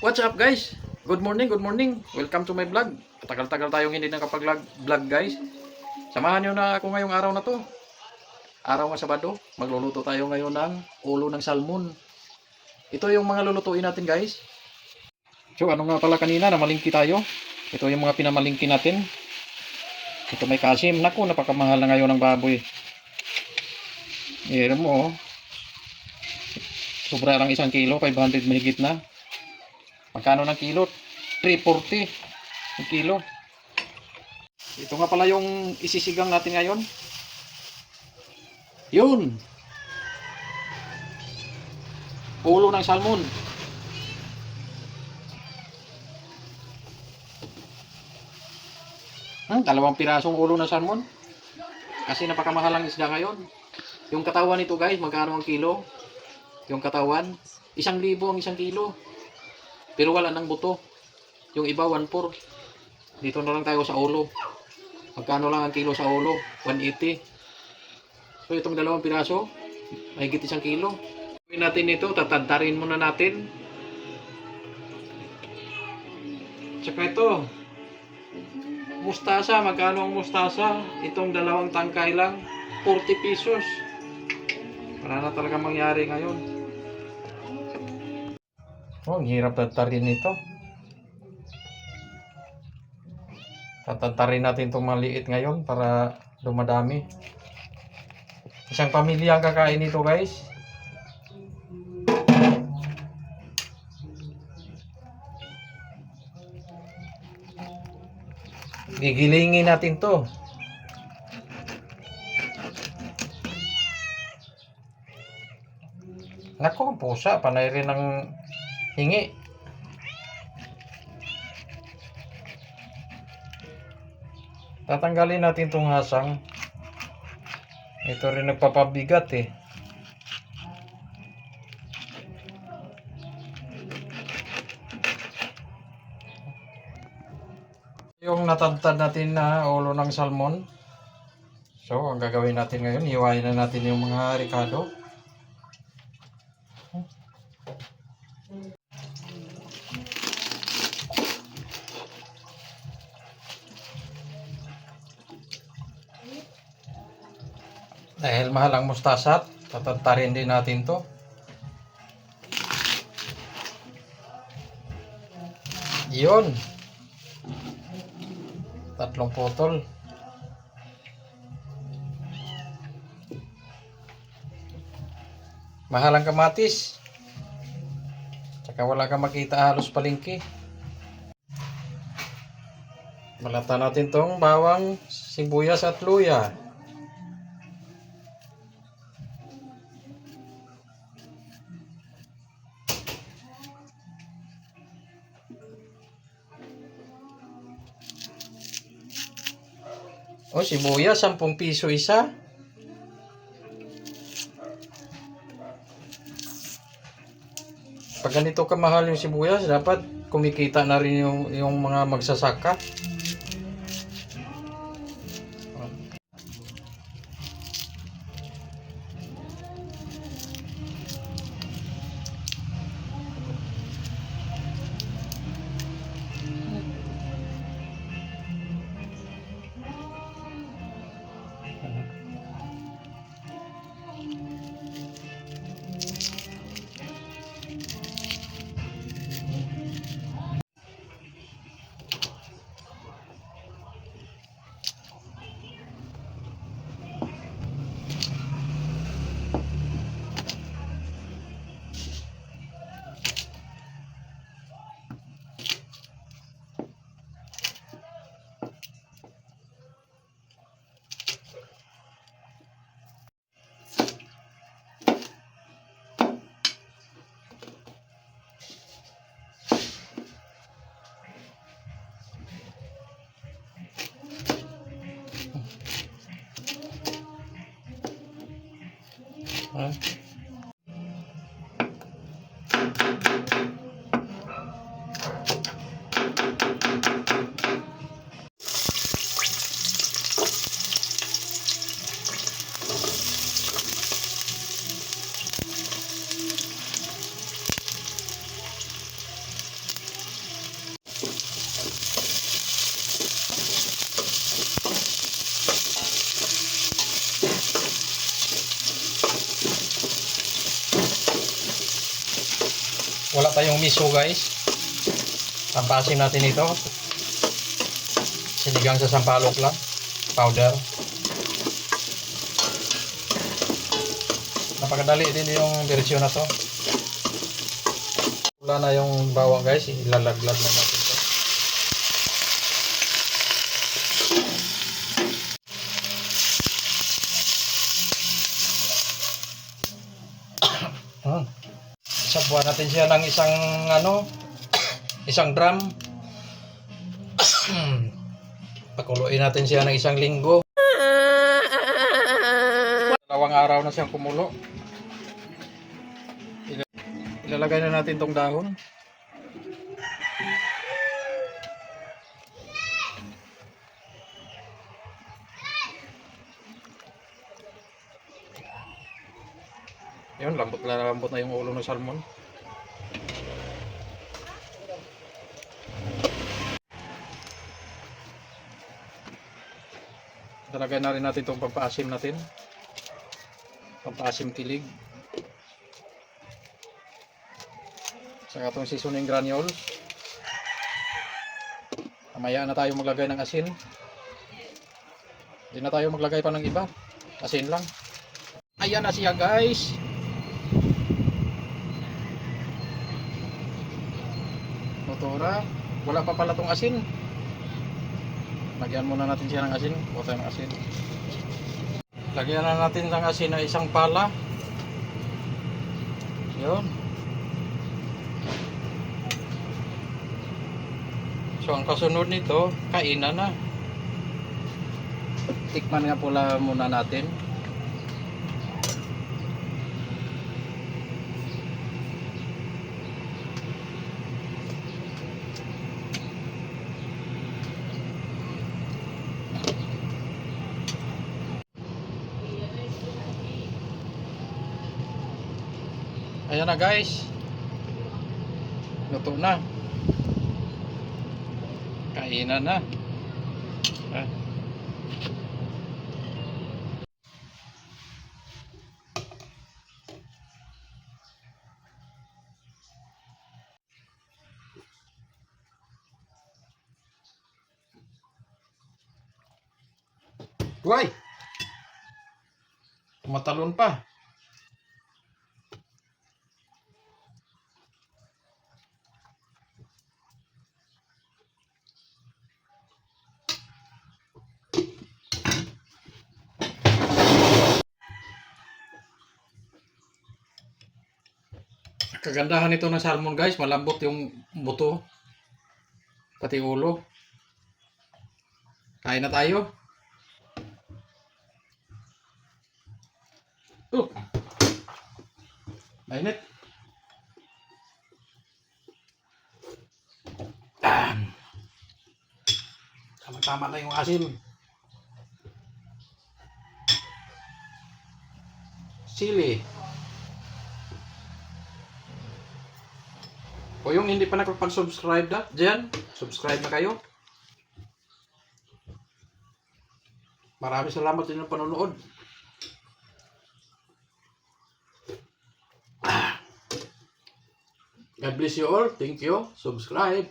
What's up guys? Good morning, good morning. Welcome to my vlog. Tagal-tagal tayong hindi nakapag-vlog guys. Samahan nyo na ako ngayong araw na to. Araw ng Sabado. Magluluto tayo ngayon ng ulo ng salmon. Ito yung mga lulutuin natin guys. So ano nga pala kanina, namalingki tayo. Ito yung mga pinamalingki natin. Ito may kasim. Naku, napakamahal na ngayon ng baboy. Meron mo oh. Sobra lang 1 kilo, 500 mahigit na. Magkano ng kilo? 340 ang kilo. Ito nga pala yung isisigang natin ngayon. Yun. Ulo ng salmon. Dalawang pirasong ulo ng salmon. Kasi napakamahal ang isda ngayon. Yung katawan nito guys, magkano ang kilo? Yung katawan, 1,000 ang 1 kilo. Pero wala nang buto. Yung iba 1/4. Dito na lang tayo sa ulo. Magkano lang ang kilo sa ulo? 180. So itong dalawang piraso, mahigit 1 kilo. Gawin natin ito, tatantarin muna natin. Tsaka ito, mustasa. Magkano ang mustasa? Itong dalawang tangkay lang, 40 pesos. Wala na talaga mangyari ngayon. Oh, ang hirap tatantarin nito. Tatantarin natin itong maliit ngayon para dumadami. Isang pamilya ang kakain nito guys. Gigilingin natin to. Nako, ang pusa, panay rin ng hingi. Tatanggalin natin itong hasang. Ito rin nagpapabigat eh. Yung natantad natin na ulo ng salmon. So, ang gagawin natin ngayon, hiwain na natin yung mga ricado. Dahil mahal ang mustasa, tatantarin din natin to. Yun. 3 putol. Mahal ang kamatis. Tsaka wala kang makita halos palengke. Balatan natin tong bawang, sibuyas at luya. O, sibuyas, 10 piso isa. Pag ganito kamahal yung sibuyas, dapat kumikita na rin yung mga magsasaka. tayong miso guys. Tampasin natin ito. Sinigang sa sampalok lang. Powder. Napakadali din yung version na to. Wala na yung bawang guys. Ilalaglag na natin ito. Sabuan natin siya ng isang drum. Pakuluin natin siya ng 1 linggo. 2 araw na siyang kumulo. Ilalagay na natin tong dahon. Yun, lambot na yung ulo ng salmon. Talagay na rin natin itong pampaasim natin. Pampaasim kilig. Saka itong seasoning granules. Mamaya na tayo maglagay ng asin. Hindi na tayo maglagay pa ng iba. Asin lang. Ayan na siya guys. Motora. Wala pa pala itong asin. Lagyan muna natin siya ng asin. Buta ng asin. Lagyan na natin ng asin na 1 pala. Yun. So ang kasunod nito, kainan na. Tikman nga pula muna natin. Ayan na guys. Luto na. Kainan na. Ah. Guay! Tumatalon pa. Kagandahan nito ng salmon guys, malambot yung buto. Pati ulo. Kain na tayo. Mainit. Tama-tama na yung asin. Sili. O yung hindi pa nakapag-subscribe dyan, subscribe na kayo. Maraming salamat din ng panonood. God bless you all. Thank you. Subscribe.